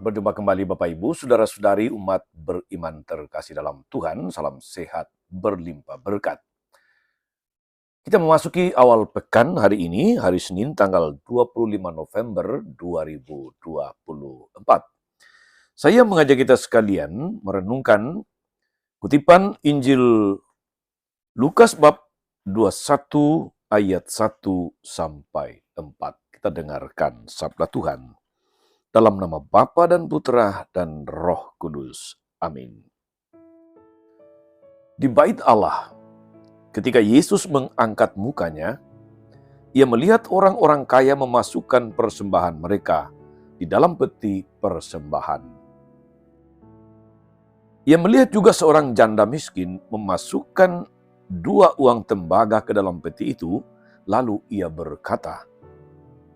Berjumpa kembali Bapak Ibu, Saudara-saudari umat beriman terkasih dalam Tuhan. Salam sehat berlimpah berkat. Kita memasuki awal pekan hari ini, hari Senin tanggal 25 November 2024. Saya mengajak kita sekalian merenungkan kutipan Injil Lukas bab 21 ayat 1 sampai 4. Kita dengarkan sabda Tuhan. Dalam nama Bapa dan Putra dan Roh Kudus. Amin. Di bait Allah, ketika Yesus mengangkat mukanya, ia melihat orang-orang kaya memasukkan persembahan mereka di dalam peti persembahan. Ia melihat juga seorang janda miskin memasukkan 2 uang tembaga ke dalam peti itu, lalu ia berkata,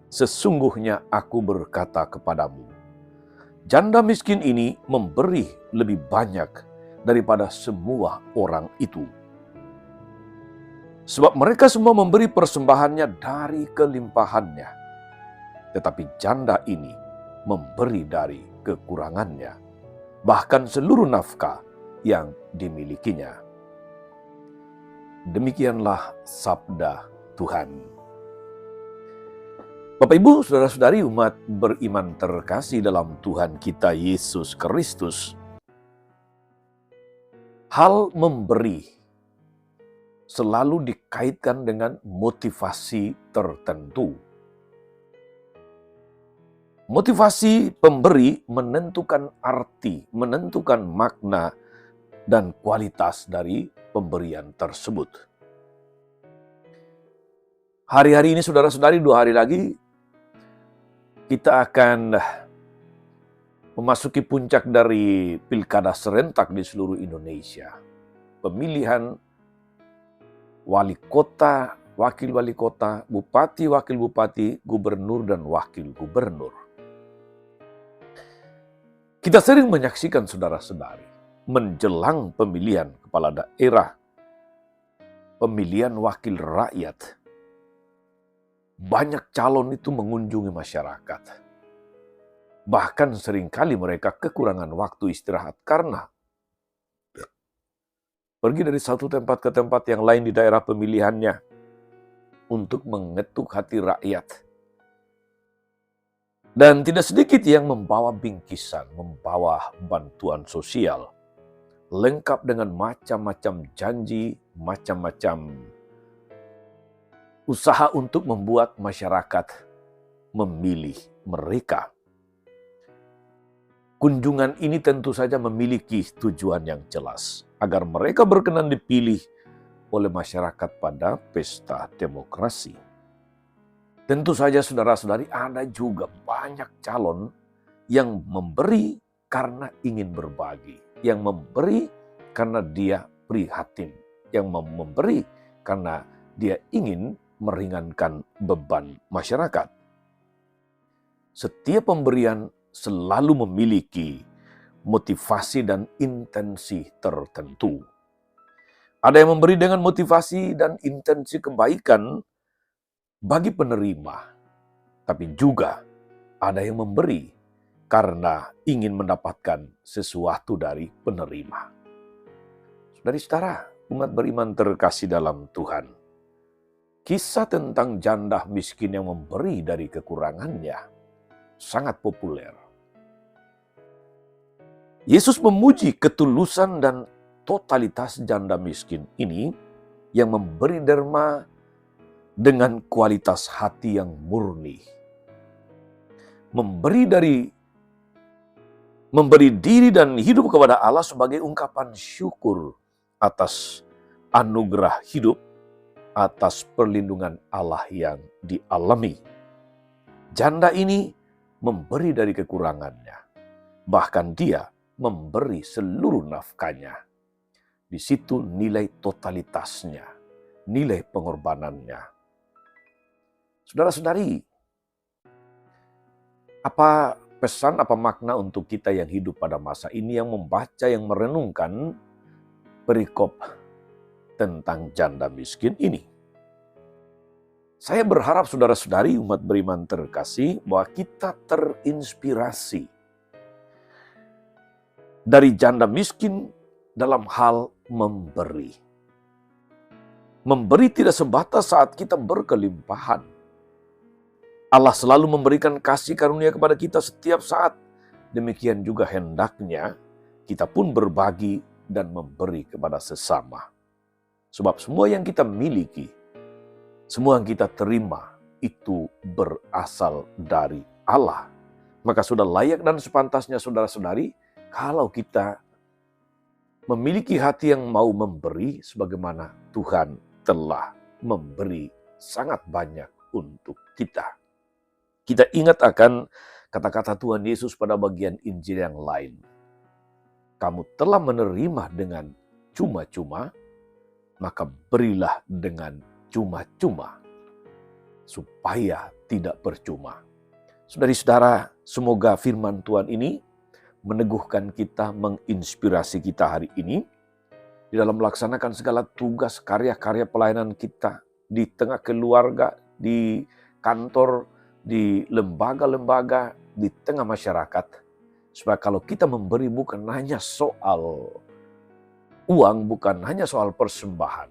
"Sesungguhnya aku berkata kepadamu, janda miskin ini memberi lebih banyak daripada semua orang itu. Sebab mereka semua memberi persembahannya dari kelimpahannya, tetapi janda ini memberi dari kekurangannya, bahkan seluruh nafkah yang dimilikinya." Demikianlah sabda Tuhan. Bapak Ibu, Saudara-saudari umat beriman terkasih dalam Tuhan kita Yesus Kristus. Hal memberi selalu dikaitkan dengan motivasi tertentu. Motivasi pemberi menentukan arti, menentukan makna dan kualitas dari pemberian tersebut. Hari-hari ini Saudara-saudari, 2 hari lagi kita akan memasuki puncak dari pilkada serentak di seluruh Indonesia. Pemilihan wali kota, wakil wali kota, bupati, wakil bupati, gubernur, dan wakil gubernur. Kita sering menyaksikan saudara-saudari menjelang pemilihan kepala daerah, pemilihan wakil rakyat, banyak calon itu mengunjungi masyarakat. Bahkan seringkali mereka kekurangan waktu istirahat karena pergi dari satu tempat ke tempat yang lain di daerah pemilihannya untuk mengetuk hati rakyat. Dan tidak sedikit yang membawa bingkisan, membawa bantuan sosial, lengkap dengan macam-macam janji, macam-macam usaha untuk membuat masyarakat memilih mereka. Kunjungan ini tentu saja memiliki tujuan yang jelas, agar mereka berkenan dipilih oleh masyarakat pada pesta demokrasi. Tentu saja saudara-saudari, ada juga banyak calon yang memberi karena ingin berbagi, yang memberi karena dia prihatin, yang memberi karena dia ingin meringankan beban masyarakat. Setiap pemberian selalu memiliki motivasi dan intensi tertentu. Ada yang memberi dengan motivasi dan intensi kebaikan bagi penerima, tapi juga ada yang memberi karena ingin mendapatkan sesuatu dari penerima. Saudara-saudara, umat beriman terkasih dalam Tuhan, kisah tentang janda miskin yang memberi dari kekurangannya sangat populer. Yesus memuji ketulusan dan totalitas janda miskin ini yang memberi derma dengan kualitas hati yang murni. Memberi diri dan hidup kepada Allah sebagai ungkapan syukur atas anugerah hidup, atas perlindungan Allah yang dialami. Janda ini memberi dari kekurangannya. Bahkan dia memberi seluruh nafkahnya. Di situ nilai totalitasnya, nilai pengorbanannya. Saudara-saudari, apa pesan, apa makna untuk kita yang hidup pada masa ini, yang membaca, yang merenungkan perikop tentang janda miskin ini? Saya berharap saudara-saudari umat beriman terkasih bahwa kita terinspirasi dari janda miskin dalam hal memberi. Memberi tidak sebatas saat kita berkelimpahan. Allah selalu memberikan kasih karunia kepada kita setiap saat. Demikian juga hendaknya kita pun berbagi dan memberi kepada sesama. Sebab semua yang kita miliki, semua yang kita terima, itu berasal dari Allah. Maka sudah layak dan sepantasnya saudara-saudari, kalau kita memiliki hati yang mau memberi sebagaimana Tuhan telah memberi sangat banyak untuk kita. Kita ingat akan kata-kata Tuhan Yesus pada bagian Injil yang lain. Kamu telah menerima dengan cuma-cuma, maka berilah dengan cuma-cuma, supaya tidak percuma. Saudari-saudara, semoga firman Tuhan ini meneguhkan kita, menginspirasi kita hari ini, di dalam melaksanakan segala tugas, karya-karya pelayanan kita, di tengah keluarga, di kantor, di lembaga-lembaga, di tengah masyarakat. Supaya kalau kita memberi bukan hanya soal uang, bukan hanya soal persembahan.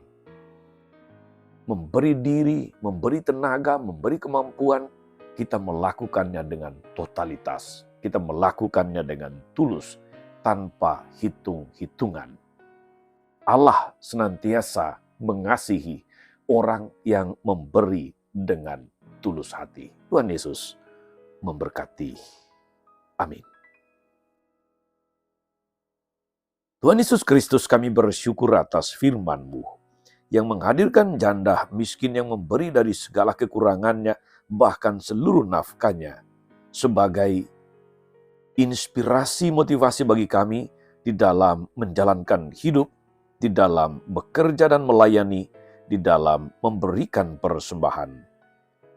Memberi diri, memberi tenaga, memberi kemampuan, kita melakukannya dengan totalitas. Kita melakukannya dengan tulus, tanpa hitung-hitungan. Allah senantiasa mengasihi orang yang memberi dengan tulus hati. Tuhan Yesus memberkati. Amin. Tuhan Yesus Kristus, kami bersyukur atas firman-Mu yang menghadirkan janda miskin yang memberi dari segala kekurangannya, bahkan seluruh nafkahnya, sebagai inspirasi motivasi bagi kami di dalam menjalankan hidup, di dalam bekerja dan melayani, di dalam memberikan persembahan.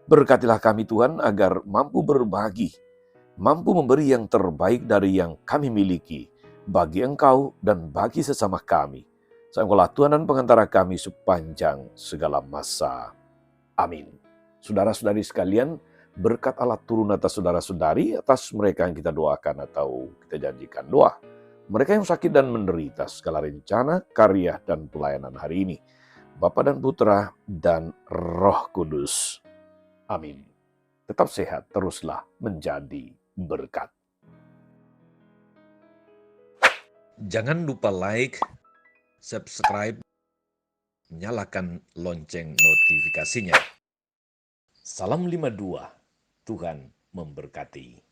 Berkatilah kami Tuhan agar mampu berbagi, mampu memberi yang terbaik dari yang kami miliki bagi Engkau dan bagi sesama kami. Engkaulah Tuhan dan pengantara kami sepanjang segala masa. Amin. Saudara-saudari sekalian, berkat Allah turun atas saudara-saudari, atas mereka yang kita doakan atau kita janjikan doa. Mereka yang sakit dan menderita segala rencana, karya, dan pelayanan hari ini. Bapa dan Putra dan Roh Kudus. Amin. Tetap sehat, teruslah menjadi berkat. Jangan lupa like, subscribe, nyalakan lonceng notifikasinya. Salam 52, Tuhan memberkati.